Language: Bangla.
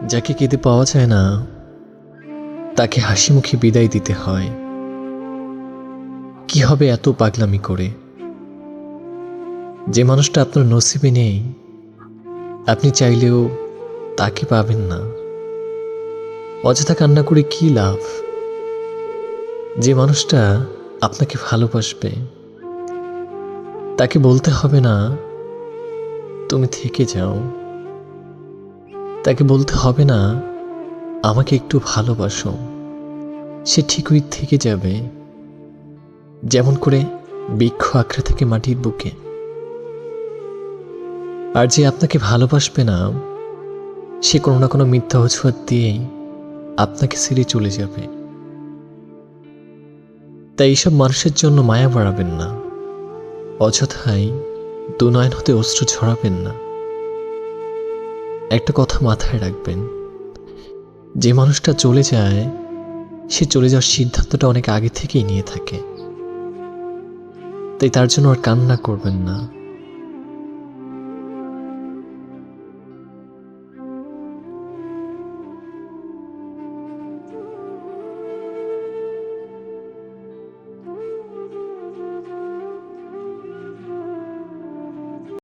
যাকে কেঁদে পাওয়া যায় না তাকে হাসি মুখে বিদায় দিতে হয়। কি হবে এত পাগলামি করে? যে মানুষটা আপনার নসিবে নেই আপনি চাইলেও তাকে পাবেন না। অযথা কান্না করে কি লাভ? যে মানুষটা আপনাকে ভালোবাসবে তাকে বলতে হবে না তুমি থেকে যাও, তাকে বলতে হবে না আমাকে একটু ভালোবাসো। সে ঠিকই থেকে যাবে, যেমন করে বৃক্ষ আঁকড়ে থাকে মাটির বুকে। আর যে আপনাকে ভালোবাসবে না সে কোনো না কোনো মিথ্যা অজুহাত দিয়েই আপনাকে ছেড়ে চলে যাবে। তাই এইসব মানুষের জন্য মায়া বাড়াবেন না, অযথাই দুনয়ন হতে অশ্রু ঝরাবেন না। একটা কথা মাথায় রাখবেন, যে মানুষটা চলে যায় সে চলে যাওয়ার সিদ্ধান্তটা অনেক আগে থেকেই নিয়ে থাকে। তাই তার জন্য আর কান্না করবেন না।